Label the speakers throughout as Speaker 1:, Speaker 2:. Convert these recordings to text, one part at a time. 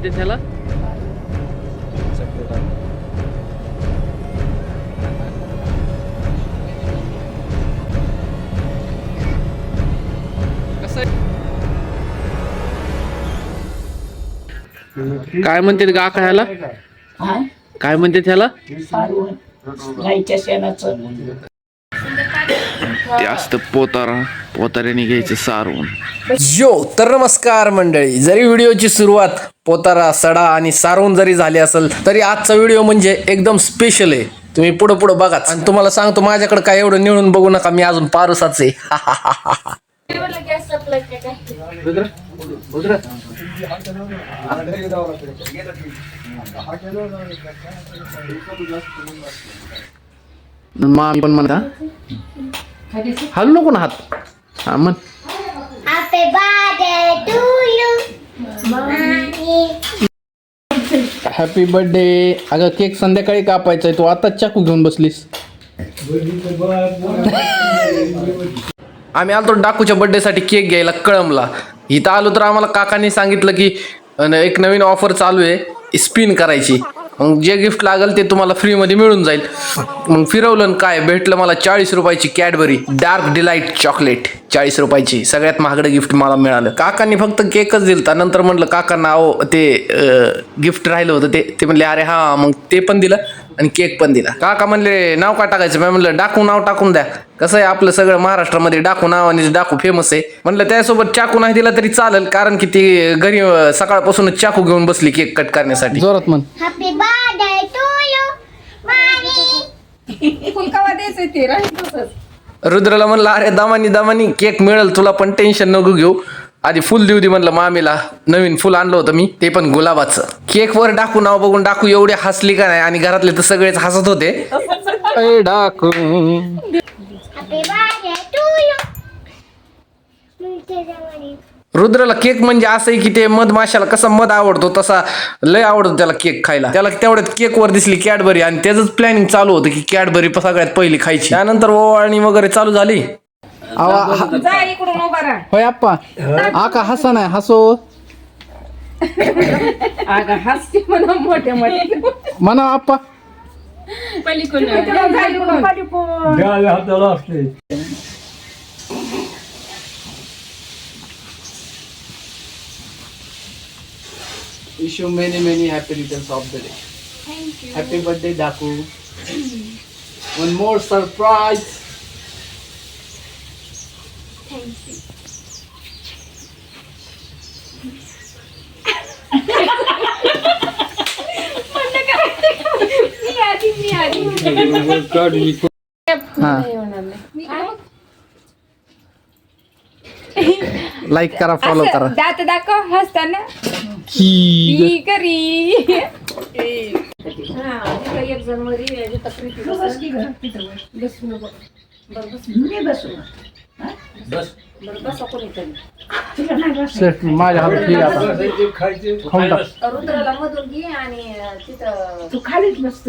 Speaker 1: ते त्याला काय म्हणते काका ह्याला? काय म्हणते त्याला?
Speaker 2: गाईच्या शेणाचं
Speaker 1: ते असतं पोताऱ्याने घ्यायचं सारवून.
Speaker 3: तर नमस्कार मंडळी, जरी व्हिडिओची सुरुवात पोतारा सडा आणि सारवून जरी झाली असेल तरी आजचा व्हिडिओ म्हणजे एकदम स्पेशल आहे. तुम्ही पुढं पुढं बघाच आणि तुम्हाला सांगतो माझ्याकडे काय एवढं निळून बघू नका, मी अजून पारुसाच आहे.
Speaker 1: मामी पण म्हणता हलू नको ना हात. हा म्हण.
Speaker 4: Happy birthday to you, mommy.
Speaker 1: Happy birthday. अगं केक संध्याकाळी कापायचा आहे, तू आताच चाकू घेऊन बसलीस.
Speaker 3: आम्ही आलो डाकूच्या बर्थडेसाठी केक घ्यायला कळमला. इथं आलो तर आम्हाला काकांनी सांगितलं की एक नवीन ऑफर चालू आहे स्पिन करायची, मग जे गिफ्ट लागेल ते तुम्हाला फ्रीमध्ये मिळून जाईल. मग फिरवलं काय भेटलं मला 40 रुपयाची कॅडबरी डार्क डिलाईट चॉकलेट. 40 रुपयाची सगळ्यात महागडं गिफ्ट मला मिळालं. काकांनी फक्त केकच दिलता. नंतर म्हटलं काकांना अहो ते गिफ्ट राहिलं होतं ते म्हणले अरे हा, मग ते पण दिलं आणि केक पण दिला. काका म्हणले नाव का टाकायचं? मी म्हणलं डाकू नाव टाकून द्या. कसं आहे आपलं सगळं महाराष्ट्रामध्ये डाकू नावाने डाकू फेमस आहे. म्हणलं त्यासोबत चाकू नाही दिला तरी चालेल, कारण की ती घरी सकाळपासूनच चाकू घेऊन बसली केक कट करण्यासाठी.
Speaker 1: जोरात म्हण.
Speaker 4: Happy birthday to you, mommy.
Speaker 2: फुलकावा द्यायचं ते राहील तसंच.
Speaker 3: रुद्रला म्हणलं अरे दमानी केक मिळेल तुला, पण टेन्शन नको घेऊ, आधी फुल देऊ दे म्हणलं मामीला. नवीन फुल आणलं होतं मी, ते पण गुलाबाचं. केक वर डाकू नाव बघून डाकू एवढे हसली का नाही, आणि घरातले तर सगळेच हसत होते.
Speaker 1: डाकू
Speaker 4: Happy birthday to you.
Speaker 3: रुद्रला केक म्हणजे असं आहे की ते मधमाशाला कसा मध आवडतो तसा लय आवडतो त्याला केक खायला. त्याला तेवढ्यात केक वर दिसली कॅडबरी आणि त्याच प्लॅनिंग चालू होतं की कॅडबरी सगळ्यात पहिली खायची. त्यानंतर ओवाळणी वगैरे चालू झाली.
Speaker 2: जा इकडून उभा राहा.
Speaker 1: होय आप्पा. आका हसा नाही हसो
Speaker 2: अगं हसते म्हणा मोठ्या मोठ्या
Speaker 1: म्हणा आप्पा. Wish you many happy returns of the day.
Speaker 4: Thank you.
Speaker 1: Happy birthday, Daku. One more surprise.
Speaker 4: Thank you.
Speaker 1: Like करा, फॉलो करा.
Speaker 2: दात दाखव हसताना
Speaker 1: की
Speaker 2: करी. एक जण
Speaker 1: माझ्या हातात घे आता. खाऊन टाक.
Speaker 2: रुद्राला मधून घे आणि तिथं
Speaker 5: तू खालीच नसतो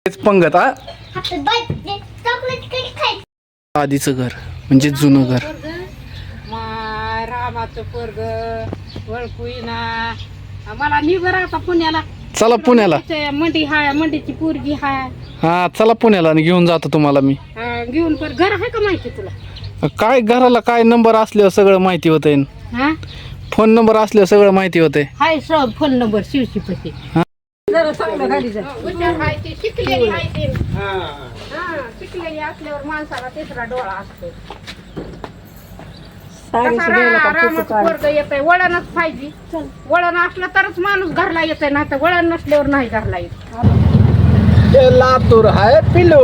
Speaker 1: तेच पंगत हा.
Speaker 4: Happy birthday. Chocolate cake खायचं.
Speaker 1: आधीचं घर म्हणजे जुनं घर.
Speaker 5: रामाचं पोरग वळकुईना मला निघर आता पुण्याला.
Speaker 1: चला पुण्याला.
Speaker 5: मंडी हाय, मंडीची पोरगी हाय.
Speaker 1: हा चला पुण्याला आणि घेऊन जातो तुम्हाला मी.
Speaker 5: घेऊन पर घर आहे का माहिती तुला?
Speaker 1: काय घराला काय नंबर असल्यावर सगळं माहिती होतंय.
Speaker 5: हा
Speaker 1: फोन नंबर असल्यावर सगळं माहिती होतंय.
Speaker 5: हाय सब फोन नंबर शिवशी पशी. जरा चांगलं गाडी जा. हुशार हाय ती, शिकलेली हाय ती. शिकलेली असल्यावर माणसाला तिसरा डोळा असतो. वर्ग येतंय वळणच पाहिजे. वळण असलं तरच माणूस घरला येतंय, नाही तर वळण नसल्यावर नाही घरला येत.
Speaker 1: लातूर हाय पिलो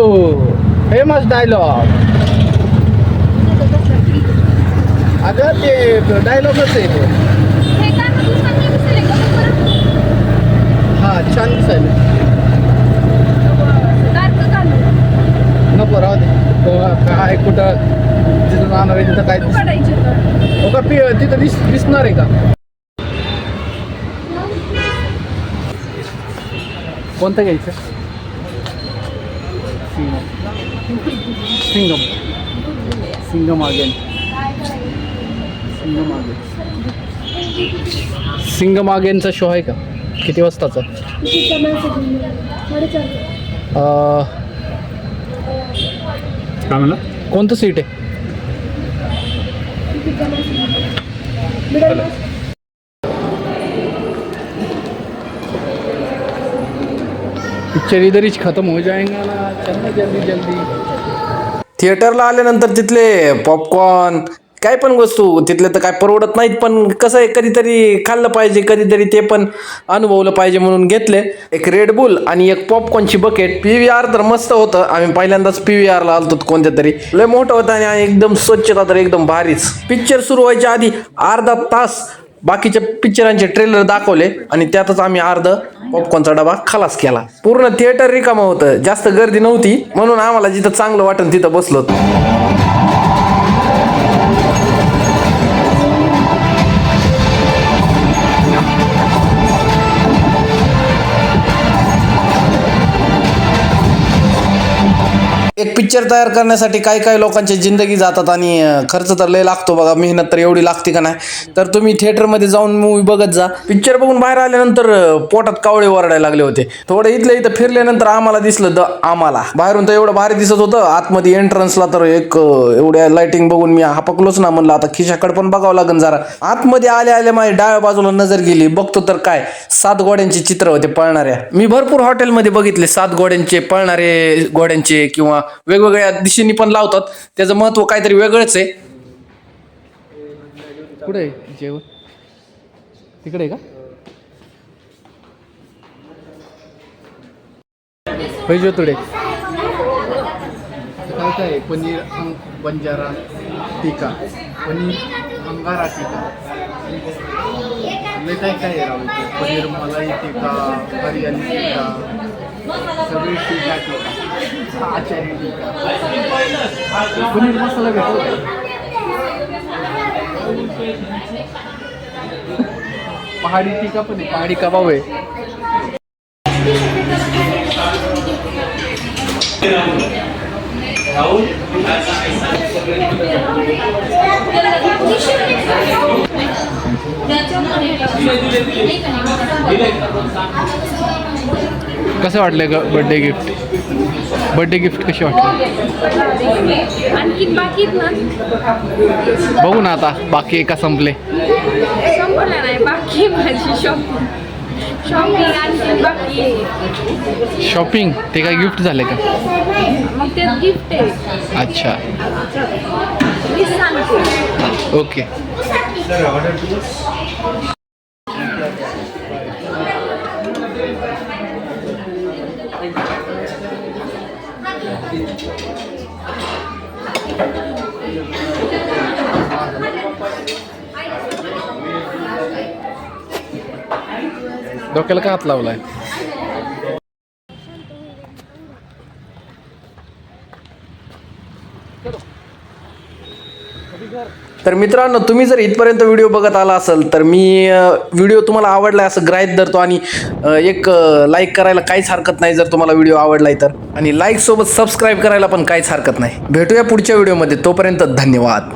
Speaker 1: फेमस डायलॉग. अगं ते डायलॉगच आहे तो. हा छान दिसायला. नको राहू दे. काय कुठं जिथं जाणार आहे तिथं काय तिथं दिसणार आहे का? कोणतं घ्यायचं? सिंगम अगेन. सिंगम अगेन. सिंगमागेंचा शो आहे का? किती वाजताचा?
Speaker 6: काय म्हणला?
Speaker 1: कोणतं सीट आहे? पिक्चर इधर ही खत्म हो जाएगा ना, चलना जल्दी जल्दी.
Speaker 3: थिएटरला आल्यानंतर तिथले पॉपकॉर्न काय पण वस्तू तिथले तर काय परवडत नाहीत, पण कसं आहे कधीतरी खाल्लं पाहिजे, कधीतरी ते पण अनुभवलं पाहिजे म्हणून घेतले. एक रेड बुल आणि एक पॉपकॉर्नची बकेट. PVR तर मस्त होतं. आम्ही पहिल्यांदाच PVRला आलतो कोणत्या तरी. लय मोठं होतं आणि एकदम स्वच्छता तर एकदम भारीच. पिक्चर सुरू व्हायच्या आधी अर्धा तास बाकीच्या पिक्चरांचे ट्रेलर दाखवले आणि त्यातच आम्ही पॉपकॉर्नचा डबा खलास केला. पूर्ण थिएटर रिकामं होतं, जास्त गर्दी नव्हती म्हणून आम्हाला जिथं चांगलं वाटलं तिथं बसलो होतो. एक पिक्चर तयार करण्यासाठी काही लोकांची जिंदगी जातात आणि खर्च तर लय लागतो बघा. मेहनत तर एवढी लागते का नाही. तर तुम्ही थिएटरमध्ये जाऊन मूवी बघत जा. पिक्चर बघून बाहेर आल्यानंतर पोटात कावळे ओरडायला लागले होते. थोडं इथं फिरल्यानंतर आम्हाला दिसलं आम्हाला बाहेरून तर एवढं भारी दिसत होतं. आतमध्ये एंट्रन्सला तर एक एवढ्या लाइटिंग बघून मी हापकलोच ना. म्हणलं आता खिशाकडे पण बघावं लागेल जरा. आतमध्ये आल्या माझ्या डाव्या बाजूला नजर गेली. बघतो तर काय 7 घोड्यांचे चित्र होते पळणाऱ्या. मी भरपूर हॉटेलमध्ये बघितले 7 घोड्यांचे पळणारे घोड्यांचे किंवा वेगवेगळ्या दिशेने पण लावतात. त्याचं महत्व काहीतरी वेगळंच आहे.
Speaker 1: कुठे आहे जेवण? तिकडे आहे का? पैसे तुडे काय काय? पनीर बंजारा टिक्का, पनीर अंगारा टिक्का, लय काय काय राहू. पनीर मलाई टिक्का, हरियाली टिक्का, सगळी टिक्का टिक्का, आचारी टिक्का, पनीर मसाला भेटतो. पहाडी टिक्का पण आहे, पहाडी कबाब आहे. कसं वाटलं ग बर्थडे गिफ्ट? बर्थडे गिफ्ट कशी वाटली?
Speaker 2: आणखी बाकी ना
Speaker 1: बघू ना आता बाकी का संपले.
Speaker 2: संपला नाही बाकी माझी शॉपिंग आणखी बाकी आहे.
Speaker 1: शॉपिंग ते काय गिफ्ट झाले का?
Speaker 2: मग ते गिफ्ट आहे.
Speaker 1: अच्छा
Speaker 2: मी सांगते.
Speaker 1: ओके. डोक्याला का हात लावलाय?
Speaker 3: तर मित्रांनो, तुम्ही जर इथपर्यंत व्हिडिओ बघत आला असेल तर मी व्हिडिओ तुम्हाला आवडला असं गृहीत धरतो आणि एक लाईक करायला काहीच हरकत नाही जर तुम्हाला व्हिडिओ आवडलाय तर. आणि लाईक सोबत सबस्क्राईब करायला पण काहीच हरकत नाही. भेटूया पुढच्या व्हिडिओमध्ये. तोपर्यंत धन्यवाद.